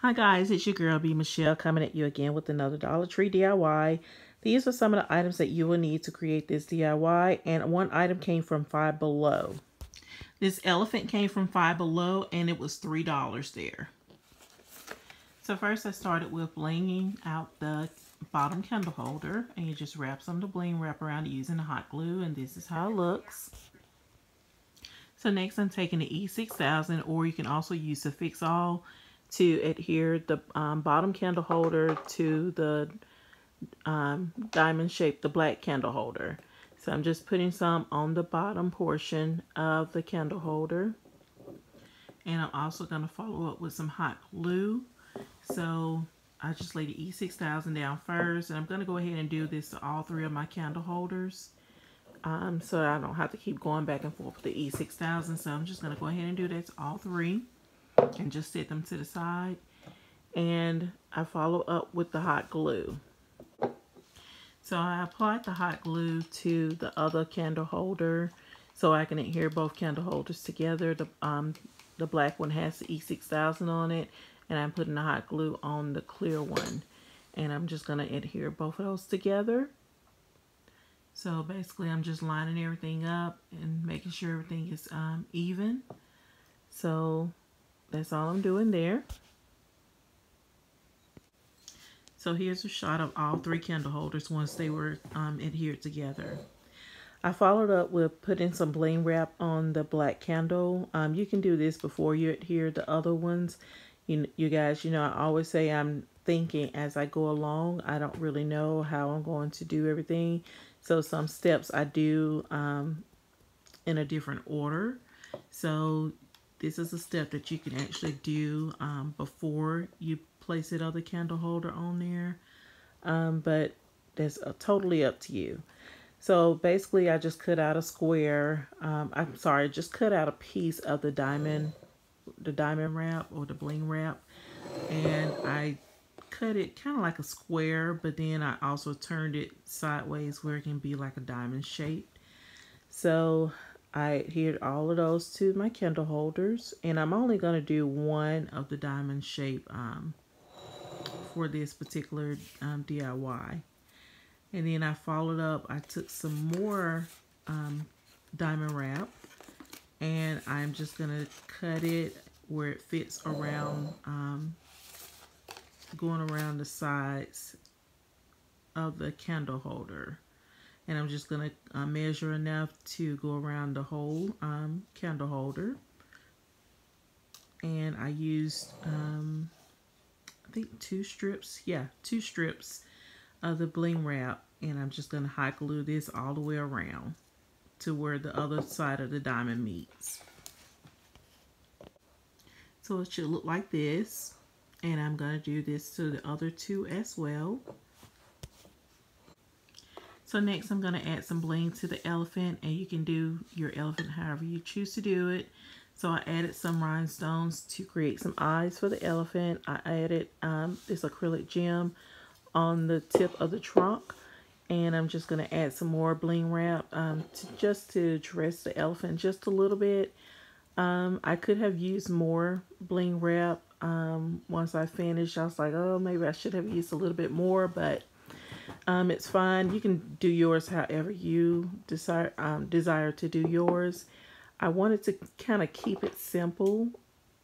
Hi guys, it's your girl B Michelle coming at you again with another Dollar Tree DIY. These are some of the items that you will need to create this DIY, and one item came from Five Below. This elephant came from Five Below and it was $3 there. So first I started with blinging out the bottom candle holder, and you just wrap some of the bling wrap around it using the hot glue, and this is how it looks. So next I'm taking the E6000, or you can also use the Fix All to adhere the bottom candle holder to the diamond shape, the black candle holder. So I'm just putting some on the bottom portion of the candle holder. And I'm also going to follow up with some hot glue. So I just lay the E6000 down first, and I'm going to go ahead and do this to all three of my candle holders. So I don't have to keep going back and forth with the E6000. So I'm just going to go ahead and do that to all three and just set them to the side. And I follow up with the hot glue. So I applied the hot glue to the other candle holder so I can adhere both candle holders together. The black one has the E6000 on it, and I'm putting the hot glue on the clear one. And I'm just going to adhere both of those together. So basically I'm just lining everything up and making sure everything is even. So that's all I'm doing there. So here's a shot of all three candle holders once they were adhered together. I followed up with putting some bling wrap on the black candle. You can do this before you adhere the other ones. You guys, I always say I'm thinking as I go along. I don't really know how I'm going to do everything. So some steps I do in a different order. So this is a step that you can actually do before you place that other candle holder on there. But that's totally up to you. So basically I just cut out a square. Just cut out a piece of the diamond wrap or the bling wrap. And I cut it kind of like a square, but then I also turned it sideways where it can be like a diamond shape. So I adhered all of those to my candle holders, and I'm only going to do one of the diamond shape for this particular DIY. And then I followed up, I took some more diamond wrap, and I'm just going to cut it where it fits around, going around the sides of the candle holder. And I'm just going to measure enough to go around the whole candle holder. And I used, I think 2 strips. Yeah, 2 strips of the bling wrap. And I'm just going to hot glue this all the way around to where the other side of the diamond meets. So it should look like this. And I'm going to do this to the other 2 as well. So next I'm going to add some bling to the elephant, and you can do your elephant however you choose to do it. So I added some rhinestones to create some eyes for the elephant. I added this acrylic gem on the tip of the trunk, and I'm just going to add some more bling wrap just to dress the elephant just a little bit. I could have used more bling wrap once I finished. I was like, oh, maybe I should have used a little bit more, but it's fine. You can do yours however you desire to do yours. I wanted to kind of keep it simple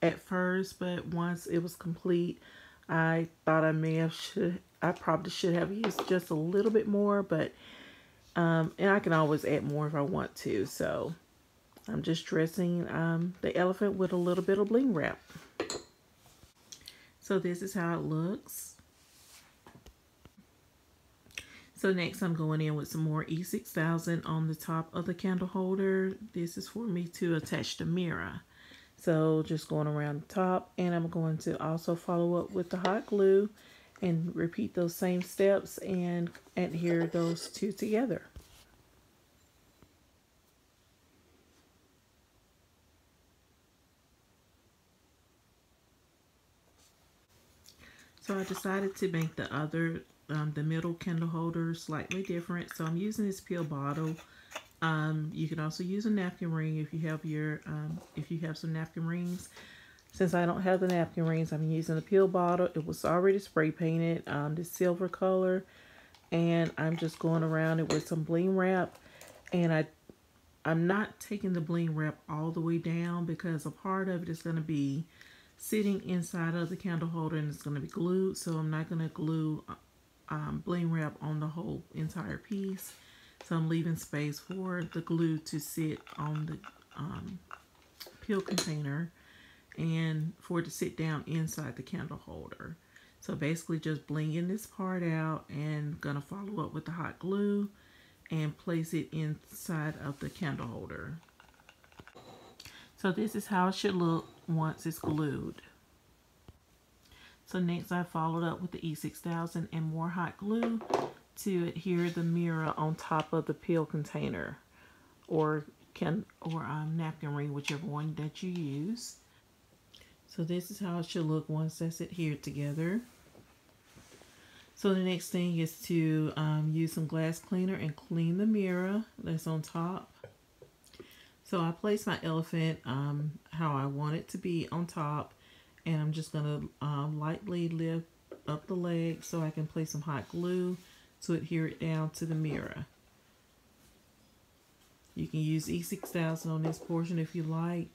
at first, but once it was complete, I thought I probably should have used just a little bit more, but and I can always add more if I want to. So I'm just dressing the elephant with a little bit of bling wrap. So this is how it looks. So next I'm going in with some more E6000 on the top of the candle holder. This is for me to attach the mirror. So just going around the top, and I'm going to also follow up with the hot glue and repeat those same steps and adhere those 2 together. So I decided to make the middle candle holder slightly different. So I'm using this pill bottle. You can also use a napkin ring if you have some napkin rings. Since I don't have the napkin rings, I'm using the pill bottle. It was already spray painted, this silver color. And I'm just going around it with some bling wrap. And I'm not taking the bling wrap all the way down because a part of it is going to be sitting inside of the candle holder and it's going to be glued. So I'm not going to glue bling wrap on the whole entire piece. So I'm leaving space for the glue to sit on the pill container and for it to sit down inside the candle holder. So basically just blinging this part out and gonna follow up with the hot glue and place it inside of the candle holder. So this is how it should look once it's glued. So next I followed up with the E6000 and more hot glue to adhere the mirror on top of the pill container or napkin ring, whichever one that you use. So this is how it should look once that's adhered together. So the next thing is to use some glass cleaner and clean the mirror that's on top. So I place my elephant how I want it to be on top, and I'm just going to lightly lift up the leg so I can place some hot glue to adhere it down to the mirror. You can use E6000 on this portion if you like,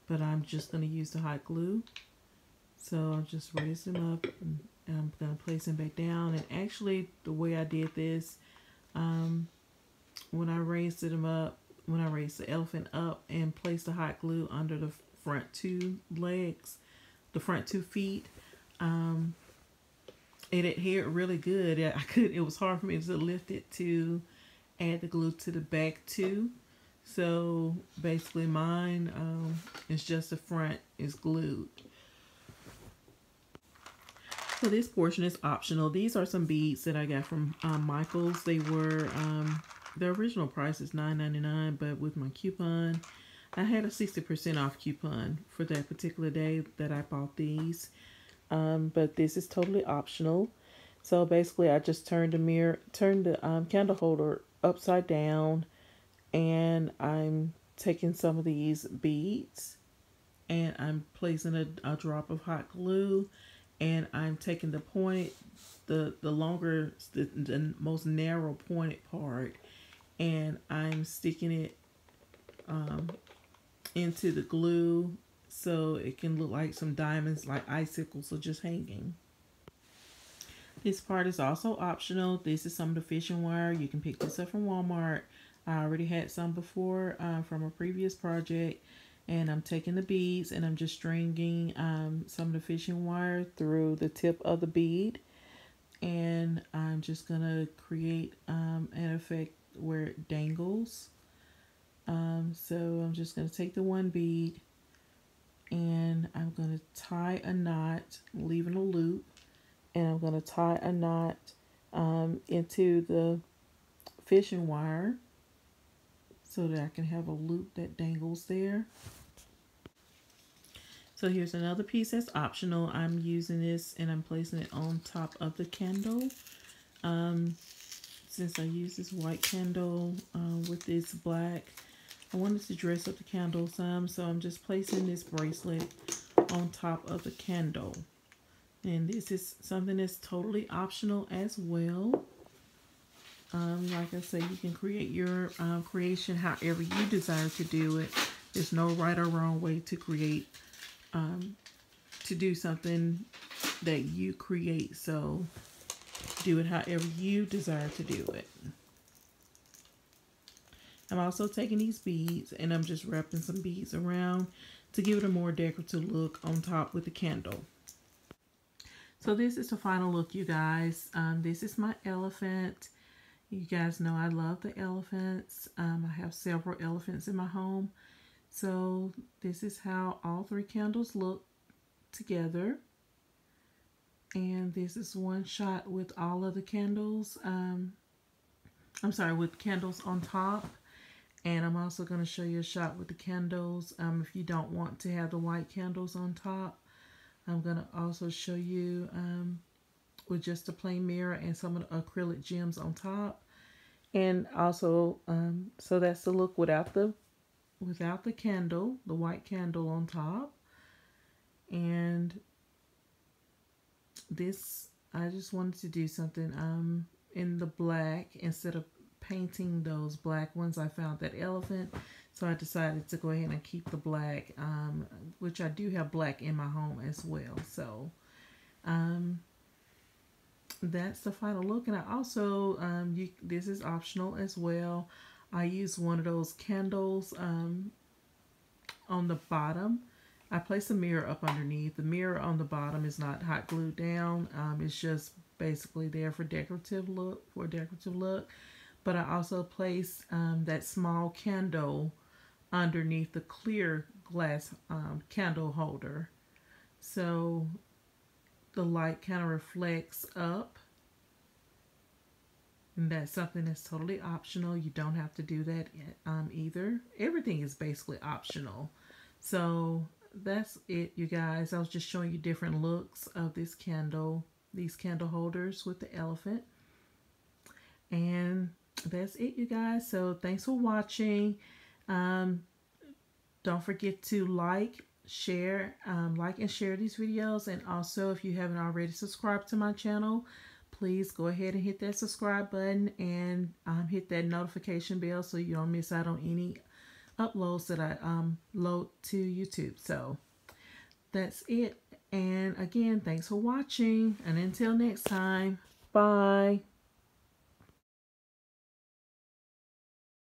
but I'm just going to use the hot glue. So I'll just raise them up and I'm going to place them back down. And actually the way I did this, when I raised them up, when I raised the elephant up and placed the hot glue under the front two legs, the front 2 feet, it adhered really good. It was hard for me to lift it to add the glue to the back too. So basically mine is just the front is glued. So this portion is optional. These are some beads that I got from Michael's. They were, the original price is $9.99, but with my coupon, I had a 60% off coupon for that particular day that I bought these. But this is totally optional. So basically I just turned the candle holder upside down, and I'm taking some of these beads and I'm placing a drop of hot glue, and I'm taking the point, the most narrow pointed part, and I'm sticking it into the glue so it can look like some diamonds, like icicles, or just hanging. This part is also optional. This is some of the fishing wire. You can pick this up from Walmart. I already had some before from a previous project. And I'm taking the beads and I'm just stringing some of the fishing wire through the tip of the bead. And I'm just going to create an effect where it dangles. So I'm just going to take the one bead and I'm going to tie a knot, leaving a loop. And I'm going to tie a knot into the fishing wire so that I can have a loop that dangles there. So here's another piece that's optional. I'm using this and I'm placing it on top of the candle. Since I use this white candle with this black, I wanted to dress up the candle some, so I'm just placing this bracelet on top of the candle. And this is something that's totally optional as well. Like I say, you can create your creation however you desire to do it. There's no right or wrong way to create, to do something that you create. So do it however you desire to do it. I'm also taking these beads and I'm just wrapping some beads around to give it a more decorative look on top with the candle. So this is the final look, you guys. This is my elephant. You guys know I love the elephants. I have several elephants in my home. So this is how all 3 candles look together. And this is one shot with all of the candles. I'm sorry, with candles on top. And I'm also going to show you a shot with the candles. If you don't want to have the white candles on top, I'm going to also show you with just a plain mirror and some of the acrylic gems on top. And also, so that's the look without the candle, the white candle on top. And this, I just wanted to do something in the black instead of painting those black ones. I found that elephant, so I decided to go ahead and keep the black, which I do have black in my home as well. So that's the final look. And I also, this is optional as well. I use one of those candles on the bottom. I place a mirror up underneath. The mirror on the bottom is not hot glued down. It's just basically there for decorative look, But I also place that small candle underneath the clear glass candle holder. So the light kind of reflects up. And that's something that's totally optional. You don't have to do that either. Everything is basically optional. So that's it, you guys. I was just showing you different looks of this candle, these candle holders with the elephant. And that's it, you guys. So thanks for watching. Don't forget to like and share these videos. And also, if you haven't already subscribed to my channel, please go ahead and hit that subscribe button and hit that notification bell so you don't miss out on any uploads that I load to YouTube. So that's it. And again, thanks for watching. And until next time, bye.